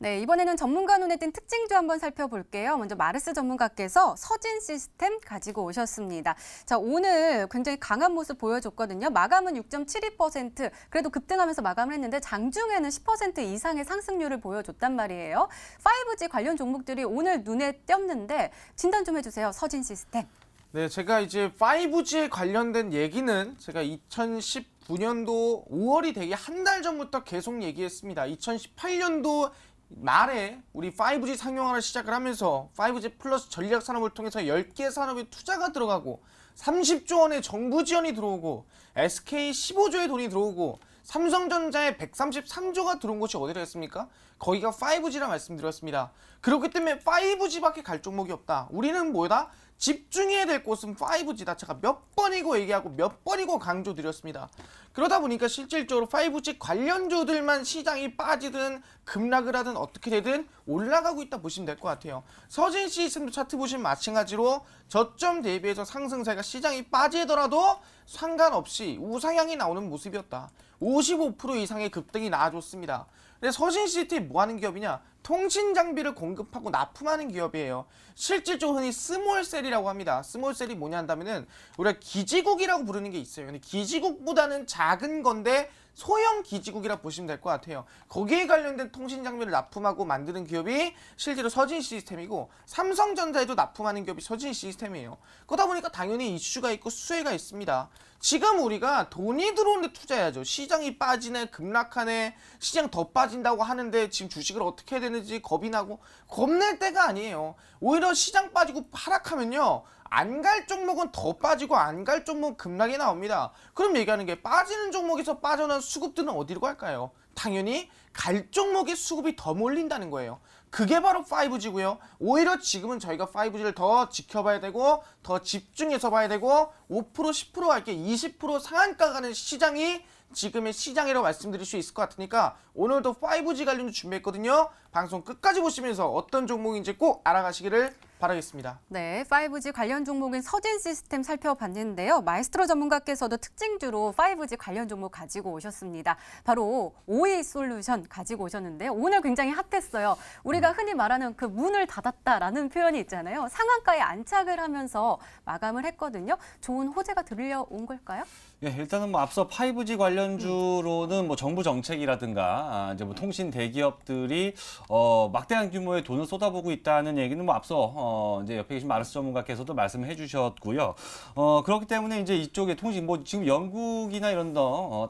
네, 이번에는 전문가 눈에 띈 특징주 한번 살펴볼게요. 먼저 마르스 전문가께서 서진 시스템 가지고 오셨습니다. 자, 오늘 굉장히 강한 모습 보여줬거든요. 마감은 6.72%, 그래도 급등하면서 마감을 했는데 장중에는 10% 이상의 상승률을 보여줬단 말이에요. 5G 관련 종목들이 오늘 눈에 띄었는데 진단 좀 해주세요. 서진 시스템. 네, 제가 이제 5G에 관련된 얘기는 제가 2019년도 5월이 되기 한 달 전부터 계속 얘기했습니다. 2018년도 말에 우리 5G 상용화를 시작을 하면서 5G 플러스 전략 산업을 통해서 10개 산업에 투자가 들어가고 30조 원의 정부 지원이 들어오고 SK 15조의 돈이 들어오고 삼성전자에 133조가 들어온 곳이 어디라겠습니까? 거기가 5G라 말씀드렸습니다. 그렇기 때문에 5G밖에 갈 종목이 없다. 우리는 뭐다? 집중해야 될 곳은 5G다. 제가 몇 번이고 얘기하고 몇 번이고 강조드렸습니다. 그러다 보니까 실질적으로 5G 관련주들만 시장이 빠지든 급락을 하든 어떻게 되든 올라가고 있다 보시면 될 것 같아요. 서진 시스템도 차트 보시면 마찬가지로 저점 대비해서 상승세가 시장이 빠지더라도 상관없이 우상향이 나오는 모습이었다. 55% 이상의 급등이 나와줬습니다. 근데 서진 시스템이 뭐 하는 기업이냐? 통신 장비를 공급하고 납품하는 기업이에요. 실질적으로 흔히 스몰셀이라고 합니다. 스몰셀이 뭐냐 한다면은 우리가 기지국이라고 부르는 게 있어요. 근데 기지국보다는 작은 건데 소형 기지국이라 보시면 될 것 같아요. 거기에 관련된 통신 장비를 납품하고 만드는 기업이 실제로 서진 시스템이고 삼성전자에도 납품하는 기업이 서진 시스템이에요. 그러다 보니까 당연히 이슈가 있고 수혜가 있습니다. 지금 우리가 돈이 들어오는데 투자해야죠. 시장이 빠지네, 급락하네, 시장 더 빠진다고 하는데 지금 주식을 어떻게 해야 되는지 겁이 나고 겁낼 때가 아니에요. 오히려 시장 빠지고 하락하면요. 안 갈 종목은 더 빠지고 안 갈 종목은 급락이 나옵니다. 그럼 얘기하는 게 빠지는 종목에서 빠져나온 수급들은 어디로 갈까요? 당연히 갈 종목의 수급이 더 몰린다는 거예요. 그게 바로 5G고요. 오히려 지금은 저희가 5G를 더 지켜봐야 되고 더 집중해서 봐야 되고 5% 10% 갈게 20% 상한가 가는 시장이 지금의 시장이라고 말씀드릴 수 있을 것 같으니까 오늘도 5G 관련 준비했거든요. 방송 끝까지 보시면서 어떤 종목인지 꼭 알아가시기를 바라겠습니다. 네, 5G 관련 종목인 서진 시스템 살펴봤는데요. 마에스트로 전문가께서도 특징주로 5G 관련 종목 가지고 오셨습니다. 바로 오이솔루션 가지고 오셨는데요. 오늘 굉장히 핫했어요. 우리가 흔히 말하는 그 문을 닫았다라는 표현이 있잖아요. 상한가에 안착을 하면서 마감을 했거든요. 좋은 호재가 들려온 걸까요? 예, 일단은 뭐 앞서 5G 관련주로는 뭐 정부 정책이라든가 이제 뭐 통신 대기업들이 막대한 규모의 돈을 쏟아부고 있다는 얘기는 뭐 앞서 이제 옆에 계신 마르스 전문가께서도 말씀을 해주셨고요. 그렇기 때문에 이제 이쪽에 통신 뭐 지금 영국이나 이런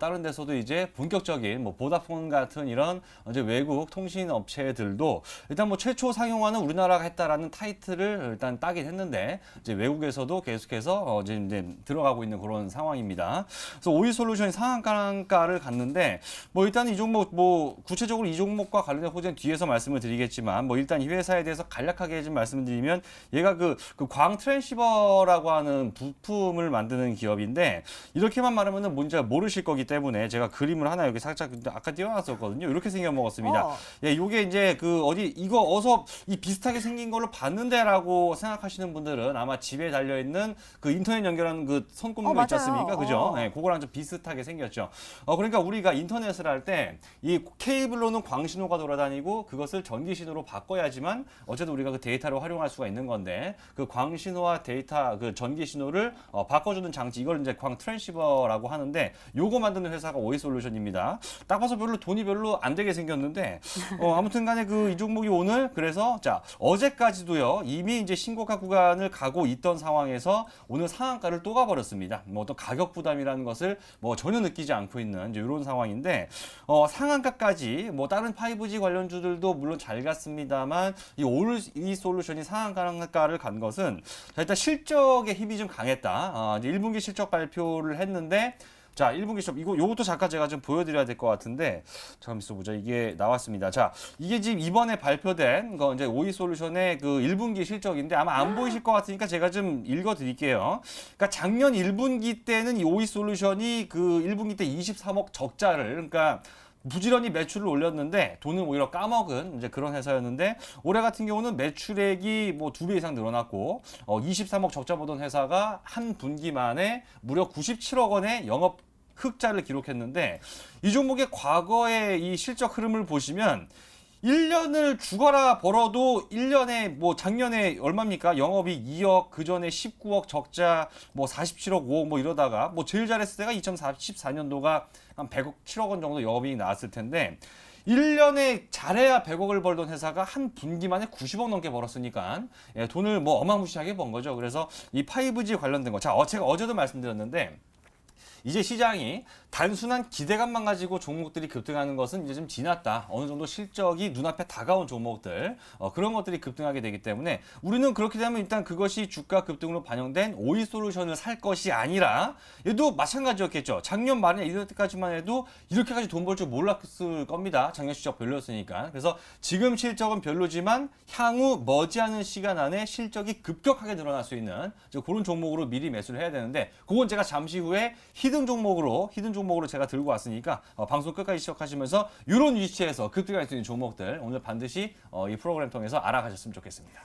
다른 데서도 이제 본격적인 뭐 보다폰 같은 이런 이제 외국 통신 업체들도 일단 뭐 최초 상용화는 우리나라가 했다라는 타이틀을 일단 따긴 했는데 이제 외국에서도 계속해서 이제 들어가고 있는 그런 상황입니다. 그래서 오이솔루션이 상한가를 갔는데 뭐 일단 이 종목 뭐 구체적으로 이 종목과 관련된 호재는 뒤에서 말씀을 드리겠지만 뭐 일단 이 회사에 대해서 간략하게 좀 말씀을 드리면 얘가 그 광 트랜시버라고 하는 부품을 만드는 기업인데 이렇게만 말하면은 뭔지 모르실 거기 때문에 제가 그림을 하나 여기 살짝 아까 띄워놨었거든요. 이렇게 생겨 먹었습니다. 예, 요게 이제 그 어디 이거 어서 이 비슷하게 생긴 걸로 봤는데라고 생각하시는 분들은 아마 집에 달려 있는 그 인터넷 연결하는 그 선 꼽는 거 있지 않습니까? 그죠? 네, 그거랑 좀 비슷하게 생겼죠. 그러니까 우리가 인터넷을 할 때 이 케이블로는 광신호가 돌아다니고 그것을 전기신호로 바꿔야지만 어쨌든 우리가 그 데이터를 활용할 수가 있는 건데 그 광신호와 데이터 그 전기신호를 바꿔주는 장치 이걸 이제 광 트랜시버라고 하는데 요거 만드는 회사가 오이솔루션입니다. 딱 봐서 돈이 별로 안 되게 생겼는데 아무튼 간에 그 이 종목이 오늘 그래서 자 어제까지도요 이미 이제 신고가 구간을 가고 있던 상황에서 오늘 상한가를 또 가버렸습니다. 뭐 어떤 가격 부담이라는 것을 뭐 전혀 느끼지 않고 있는 이제 이런 상황인데 상한가까지 뭐 다른 5G 관련주들도 물론 잘 갔습니다만 이 솔루션이 상한가를 간 것은 자, 일단 실적의 힘이 좀 강했다. 이제 1분기 실적 발표를 했는데 자, 1분기 실적 요것도 잠깐 제가 좀 보여드려야 될 것 같은데 잠깐 있어보자. 이게 나왔습니다. 자, 이게 지금 이번에 발표된 거 이제 오이솔루션의 그 1분기 실적인데 아마 안 보이실 것 같으니까 제가 좀 읽어드릴게요. 그러니까 작년 1분기 때는 이 오이솔루션이 그 1분기 때 23억 적자를 그러니까 부지런히 매출을 올렸는데 돈을 오히려 까먹은 이제 그런 회사였는데 올해 같은 경우는 매출액이 뭐 2배 이상 늘어났고 23억 적자 보던 회사가 한 분기 만에 무려 97억 원의 영업 흑자를 기록했는데 이 종목의 과거의 이 실적 흐름을 보시면 1년을 죽어라 벌어도 1년에 뭐 작년에 얼마입니까? 영업이 2억, 그 전에 19억 적자, 뭐 47억, 5억 뭐 이러다가 뭐 제일 잘했을 때가 2014년도가 한 100억, 7억 원 정도 영업이익 나왔을 텐데 1년에 잘해야 100억을 벌던 회사가 한 분기만에 90억 넘게 벌었으니까 예, 돈을 뭐 어마무시하게 번 거죠. 그래서 이 5G 관련된 거. 자, 제가 어제도 말씀드렸는데 이제 시장이 단순한 기대감만 가지고 종목들이 급등하는 것은 이제 좀 지났다. 어느 정도 실적이 눈앞에 다가온 종목들 그런 것들이 급등하게 되기 때문에 우리는 그렇게 되면 일단 그것이 주가 급등으로 반영된 오이솔루션을 살 것이 아니라 얘도 마찬가지였겠죠. 작년 말에 이럴 때까지만 해도 이렇게까지 돈 벌 줄 몰랐을 겁니다. 작년 실적 별로였으니까. 그래서 지금 실적은 별로지만 향후 머지않은 시간 안에 실적이 급격하게 늘어날 수 있는 그런 종목으로 미리 매수를 해야 되는데 그건 제가 잠시 후에 히든 종목으로 제가 들고 왔으니까 방송 끝까지 시청하시면서 이런 위치에서 급등할 수 있는 종목들 오늘 반드시 이 프로그램 통해서 알아가셨으면 좋겠습니다.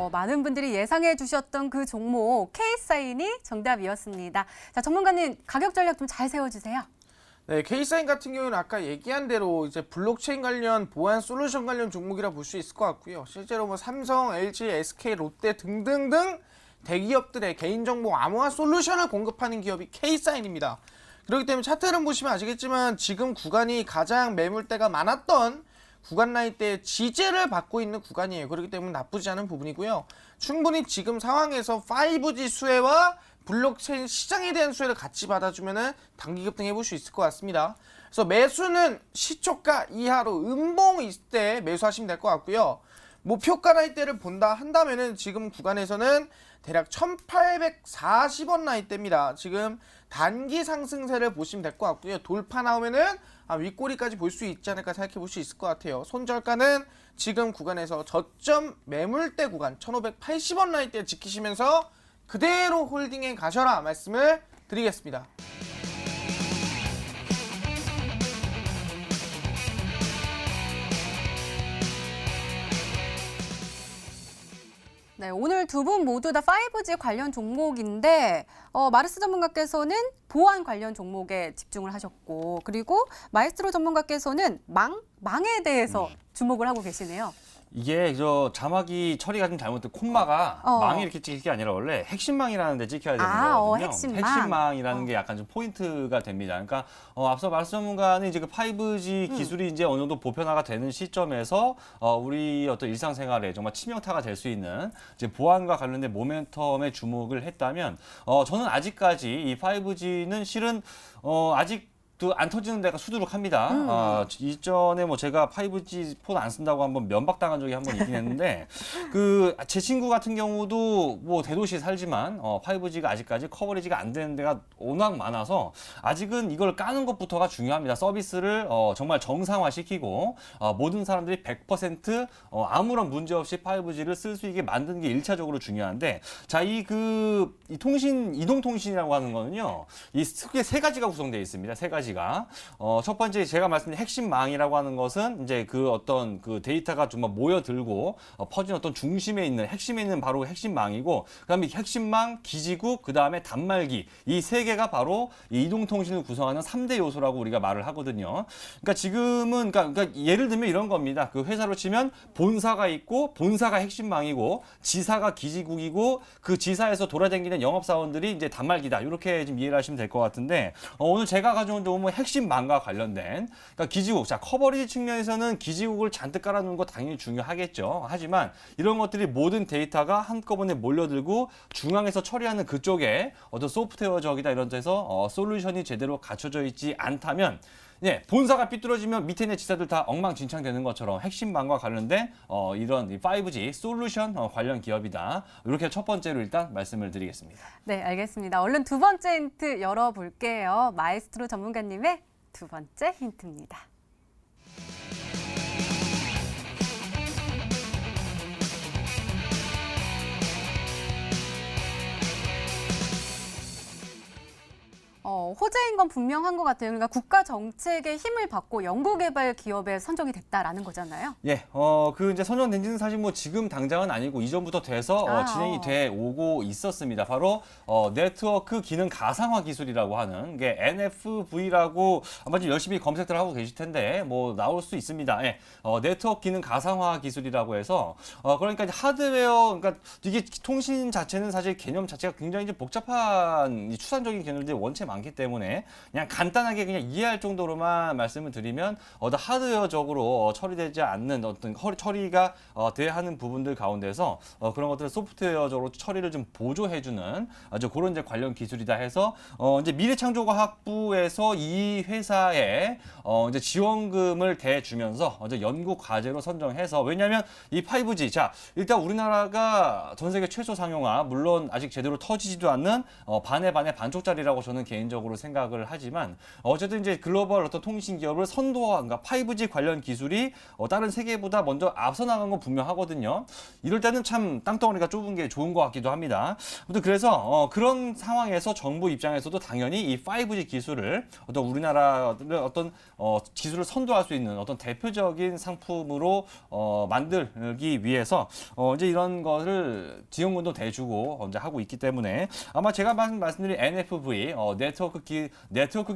많은 분들이 예상해 주셨던 그 종목 K사인이 정답이었습니다. 자, 전문가님 가격 전략 좀 잘 세워주세요. 네, K사인 같은 경우는 아까 얘기한 대로 이제 블록체인 관련 보안 솔루션 관련 종목이라 볼 수 있을 것 같고요. 실제로 뭐 삼성, LG, SK, 롯데 등등등 대기업들의 개인정보 암호화 솔루션을 공급하는 기업이 K사인입니다. 그렇기 때문에 차트 흐름 보시면 아시겠지만 지금 구간이 가장 매물대가 많았던 구간 라인대의 지지를 받고 있는 구간이에요. 그렇기 때문에 나쁘지 않은 부분이고요. 충분히 지금 상황에서 5G 수혜와 블록체인 시장에 대한 수혜를 같이 받아주면 단기 급등해 볼 수 있을 것 같습니다. 그래서 매수는 시초가 이하로 음봉 있을 때 매수하시면 될 것 같고요. 목표가 라인대를 본다 한다면은 지금 구간에서는 대략 1840원 라인대입니다. 지금 단기 상승세를 보시면 될 것 같고요. 돌파 나오면은 윗꼬리까지 볼 수 있지 않을까 생각해 볼 수 있을 것 같아요. 손절가는 지금 구간에서 저점 매물대 구간 1580원 라인대 지키시면서 그대로 홀딩에 가셔라 말씀을 드리겠습니다. 네, 오늘 두 분 모두 다 5G 관련 종목인데 마르스 전문가께서는 보안 관련 종목에 집중을 하셨고 그리고 마에스트로 전문가께서는 망에 대해서 주목을 하고 계시네요. 이게 저 자막이 처리가 좀 잘못돼 콤마가 망이 이렇게 찍힐 게 아니라 원래 핵심망이라는 데 찍혀야 되는 거거든요. 핵심망이라는 게 약간 좀 포인트가 됩니다. 그러니까 앞서 말씀 전문가는 이제 그 5G 기술이 이제 어느 정도 보편화가 되는 시점에서 우리 어떤 일상생활에 정말 치명타가 될 수 있는 이제 보안과 관련된 모멘텀에 주목을 했다면 저는 아직까지 이 5G는 실은 아직 안 터지는 데가 수두룩합니다. 이전에 뭐 제가 5G 폰 안 쓴다고 한번 면박당한 적이 한 번 있긴 했는데 제 친구 같은 경우도 뭐 대도시에 살지만 5G가 아직까지 커버리지가 안 되는 데가 워낙 많아서 아직은 이걸 까는 것부터가 중요합니다. 서비스를 정말 정상화시키고 모든 사람들이 100% 아무런 문제 없이 5G를 쓸 수 있게 만드는 게 1차적으로 중요한데 자, 이 이동통신이라고 하는 거는요. 크게 세 가지가 구성되어 있습니다. 세 가지. 첫 번째 제가 말씀드린 핵심망이라고 하는 것은 이제 그 어떤 그 데이터가 좀 모여들고 퍼진 어떤 중심에 있는 핵심에 있는 바로 핵심망이고 그다음에 핵심망, 기지국, 그다음에 단말기 이 세 개가 바로 이 이동통신을 구성하는 3대 요소라고 우리가 말을 하거든요. 그러니까 지금은 그러니까 예를 들면 이런 겁니다. 그 회사로 치면 본사가 있고 본사가 핵심망이고 지사가 기지국이고 그 지사에서 돌아다니는 영업사원들이 이제 단말기다. 이렇게 좀 이해를 하시면 될 것 같은데 오늘 제가 가져온 종목은 핵심망과 관련된 그러니까 기지국. 자, 커버리지 측면에서는 기지국을 잔뜩 깔아놓는 거 당연히 중요하겠죠. 하지만 이런 것들이 모든 데이터가 한꺼번에 몰려들고 중앙에서 처리하는 그쪽에 어떤 소프트웨어적이다 이런 데서 솔루션이 제대로 갖춰져 있지 않다면 본사가 삐뚤어지면 밑에 있는 지사들 다 엉망진창 되는 것처럼 핵심망과 관련된 이런 5G 솔루션 관련 기업이다. 이렇게 첫 번째로 일단 말씀을 드리겠습니다. 네, 알겠습니다. 얼른 두 번째 힌트 열어볼게요. 마에스트로 전문가님의 두 번째 힌트입니다. 호재인 건 분명한 것 같아요. 그러니까 국가 정책의 힘을 받고 연구개발 기업에 선정이 됐다라는 거잖아요. 예, 그 이제 선정된 지는 사실 뭐 지금 당장은 아니고 이전부터 돼서 진행이 돼 오고 있었습니다. 바로 네트워크 기능 가상화 기술이라고 하는 게 NFV라고 아마 좀 열심히 검색들 하고 계실 텐데 뭐 나올 수 있습니다. 예, 네트워크 기능 가상화 기술이라고 해서 그러니까 이제 하드웨어, 그러니까 이게 통신 자체는 사실 개념 자체가 굉장히 이제 복잡한 이 추상적인 개념들이 원체 많기 때문에 그냥 간단하게 그냥 이해할 정도로만 말씀을 드리면 하드웨어적으로 처리되지 않는 어떤 처리가 돼야 하는 부분들 가운데서 그런 것들을 소프트웨어적으로 처리를 좀 보조해주는 아주 그런 이제 관련 기술이다 해서 이제 미래창조과학부에서 이 회사에 이제 지원금을 대주면서 이제 연구 과제로 선정해서, 왜냐하면 이 5G, 자 일단 우리나라가 전 세계 최소 상용화, 물론 아직 제대로 터지지도 않는 반의 반쪽짜리라고 저는 개인적으로 생각을 하지만 어쨌든 이제 글로벌 어떤 통신 기업을 선도한, 그러니까 5G 관련 기술이 다른 세계보다 먼저 앞서 나간 건 분명하거든요. 이럴 때는 참 땅덩어리가 좁은 게 좋은 것 같기도 합니다. 아무튼 그래서 그런 상황에서 정부 입장에서도 당연히 이 5G 기술을 어떤 우리나라의 어떤 기술을 선도할 수 있는 어떤 대표적인 상품으로 만들기 위해서 이제 이런 거를 지원금도 대주고 이제 하고 있기 때문에 아마 제가 말씀드린 NFV 네트워크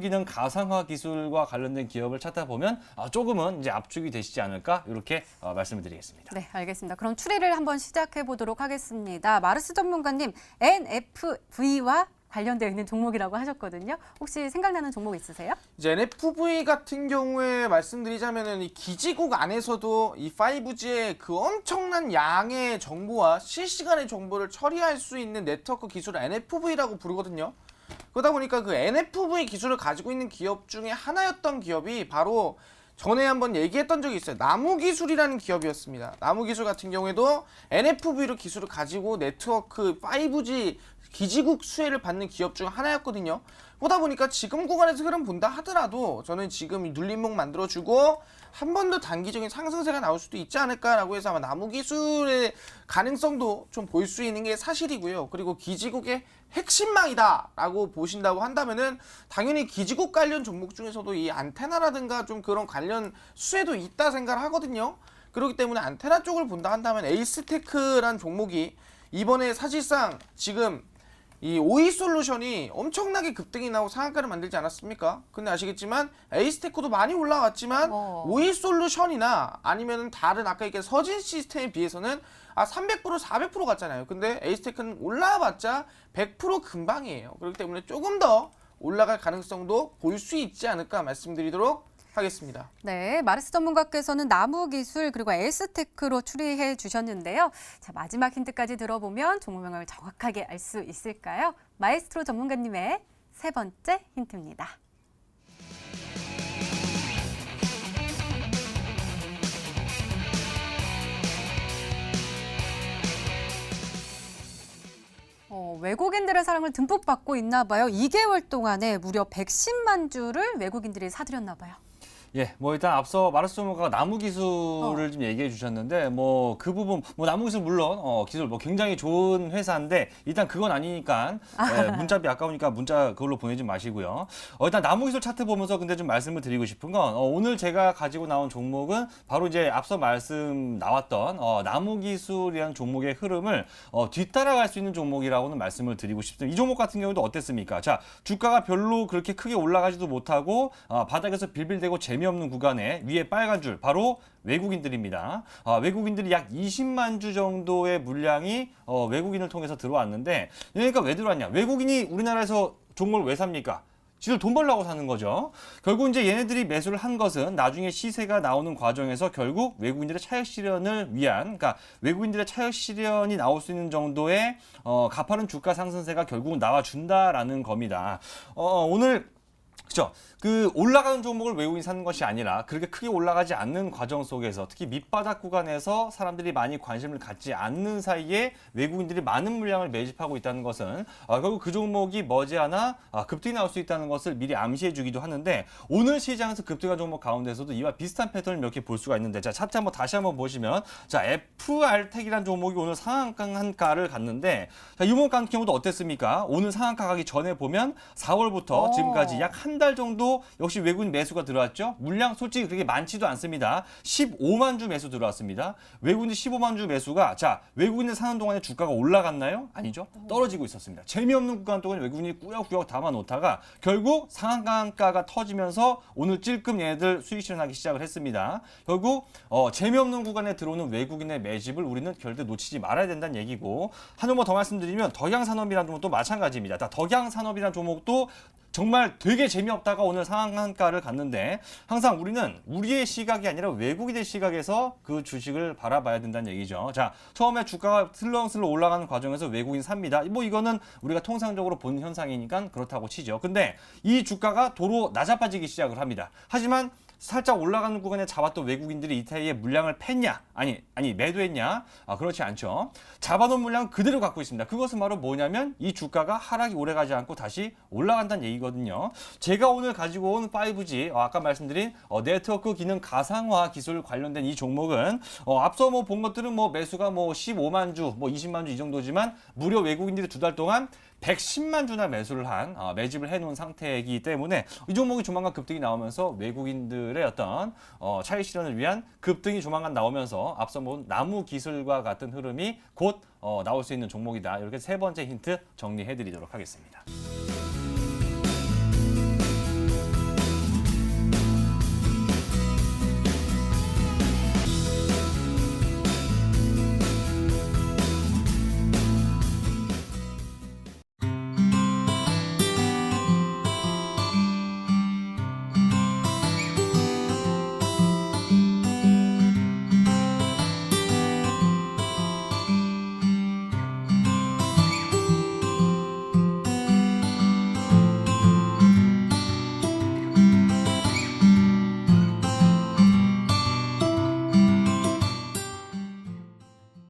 기능 가상화 기술과 관련된 기업을 찾다 보면 조금은 이제 압축이 되시지 않을까, 이렇게 말씀을 드리겠습니다. 네, 알겠습니다. 그럼 추리를 한번 시작해 보도록 하겠습니다. 마르스 전문가님, NFV와 관련되어 있는 종목이라고 하셨거든요. 혹시 생각나는 종목 있으세요? 이제 NFV 같은 경우에 말씀드리자면은 이 기지국 안에서도 이 5G의 그 엄청난 양의 정보와 실시간의 정보를 처리할 수 있는 네트워크 기술을 NFV라고 부르거든요. 그러다 보니까 그 NFV 기술을 가지고 있는 기업 중에 하나였던 기업이 바로 전에 한번 얘기했던 적이 있어요. 나무기술이라는 기업이었습니다. 나무기술 같은 경우에도 NFV로 기술을 가지고 네트워크 5G 기지국 수혜를 받는 기업 중 하나였거든요. 보다 보니까 지금 구간에서 흐름 본다 하더라도 저는 지금 이 눌림목 만들어주고 한 번 더 단기적인 상승세가 나올 수도 있지 않을까라고 해서 아마 나무기술의 가능성도 좀 볼 수 있는 게 사실이고요. 그리고 기지국의 핵심망이다라고 보신다고 한다면은 당연히 기지국 관련 종목 중에서도 이 안테나라든가 좀 그런 관련 수혜도 있다 생각을 하거든요. 그렇기 때문에 안테나 쪽을 본다 한다면 에이스테크란 종목이 이번에 사실상 지금 이 오이솔루션이 엄청나게 급등이 나고 상한가를 만들지 않았습니까? 근데 아시겠지만 에이스테크도 많이 올라왔지만 오이솔루션이나 아니면 다른 아까 얘기한 서진 시스템에 비해서는 300% 400% 갔잖아요. 근데 에이스테크는 올라와봤자 100% 금방이에요. 그렇기 때문에 조금 더 올라갈 가능성도 볼 수 있지 않을까 말씀드리도록 하겠습니다. 네, 마르스 전문가께서는 나무기술 그리고 에이스테크로 추리해 주셨는데요. 자, 마지막 힌트까지 들어보면 종목명을 정확하게 알 수 있을까요? 마에스트로 전문가님의 세 번째 힌트입니다. 외국인들의 사랑을 듬뿍 받고 있나 봐요. 2개월 동안에 무려 110만 주를 외국인들이 사들였나 봐요. 예, 뭐 일단 앞서 마르스 전문가가 나무 기술을 좀 얘기해 주셨는데 뭐 그 부분 뭐 나무 기술 물론 기술 뭐 굉장히 좋은 회사인데 일단 그건 아니니까 문자비 아까우니까 문자 그걸로 보내지 마시고요. 일단 나무 기술 차트 보면서 근데 좀 말씀을 드리고 싶은 건 오늘 제가 가지고 나온 종목은 바로 이제 앞서 말씀 나왔던 나무 기술이라는 종목의 흐름을 뒤따라갈 수 있는 종목이라고는 말씀을 드리고 싶습니다. 이 종목 같은 경우도 어땠습니까? 자, 주가가 별로 그렇게 크게 올라가지도 못하고 바닥에서 빌빌대고 재미없는 구간에 위에 빨간 줄 바로 외국인들입니다. 외국인들이 약 20만 주 정도의 물량이 외국인을 통해서 들어왔는데, 그러니까 왜 들어왔냐? 외국인이 우리나라에서 종목을 왜 삽니까? 지들 돈 벌려고 사는 거죠. 결국 이제 얘네들이 매수를 한 것은 나중에 시세가 나오는 과정에서 결국 외국인들의 차익 실현을 위한, 그러니까 외국인들의 차익 실현이 나올 수 있는 정도의 가파른 주가 상승세가 결국 나와준다라는 겁니다. 오늘 그렇죠. 그 올라가는 종목을 외국인이 사는 것이 아니라 그렇게 크게 올라가지 않는 과정 속에서 특히 밑바닥 구간에서 사람들이 많이 관심을 갖지 않는 사이에 외국인들이 많은 물량을 매집하고 있다는 것은 결국 그 종목이 머지않아 급등이 나올 수 있다는 것을 미리 암시해 주기도 하는데 오늘 시장에서 급등한 종목 가운데서도 이와 비슷한 패턴을 몇 개 볼 수가 있는데 자 차트 한번 다시 한번 보시면 자 FR텍이라는 종목이 오늘 상한가를 갔는데 자, 이 종목 같은 경우도 어땠습니까? 오늘 상한가 가기 전에 보면 4월부터 지금까지 약 한 달 정도 역시 외국인 매수가 들어왔죠. 물량 솔직히 그렇게 많지도 않습니다. 15만 주 매수 들어왔습니다. 외국인 15만 주 매수가 자 외국인들 사는 동안에 주가가 올라갔나요? 아니죠. 떨어지고 있었습니다. 재미없는 구간 동안에 외국인이 꾸역꾸역 담아놓다가 결국 상한가가 터지면서 오늘 찔끔 얘네들 수익 실현하기 시작을 했습니다. 결국 재미없는 구간에 들어오는 외국인의 매집을 우리는 절대 놓치지 말아야 된다는 얘기고 한 종목 더 말씀드리면 덕양산업이라는 종목도 마찬가지입니다. 덕양산업이라는 종목도 정말 되게 재미없다가 오늘 상한가를 갔는데 항상 우리는 우리의 시각이 아니라 외국인의 시각에서 그 주식을 바라봐야 된다는 얘기죠. 자, 처음에 주가가 슬렁슬렁 올라가는 과정에서 외국인 삽니다. 뭐 이거는 우리가 통상적으로 본 현상이니까 그렇다고 치죠. 근데 이 주가가 도로 낮아빠지기 시작을 합니다. 하지만 살짝 올라가는 구간에 잡았던 외국인들이 이타이에 물량을 팼냐? 아니 매도했냐? 그렇지 않죠. 잡아놓은 물량은 그대로 갖고 있습니다. 그것은 바로 뭐냐면 이 주가가 하락이 오래가지 않고 다시 올라간다는 얘기거든요. 제가 오늘 가지고 온 5G 아까 말씀드린 네트워크 기능 가상화 기술 관련된 이 종목은 앞서 뭐 본 것들은 뭐 매수가 뭐 15만 주, 뭐 20만 주 이 정도지만 무려 외국인들이 2달 동안 110만 주나 매수를 한 매집을 해놓은 상태이기 때문에 이 종목이 조만간 급등이 나오면서 외국인들의 어떤 차익 실현을 위한 급등이 조만간 나오면서 앞서 본 나무 기술과 같은 흐름이 곧 나올 수 있는 종목이다. 이렇게 세 번째 힌트 정리해드리도록 하겠습니다.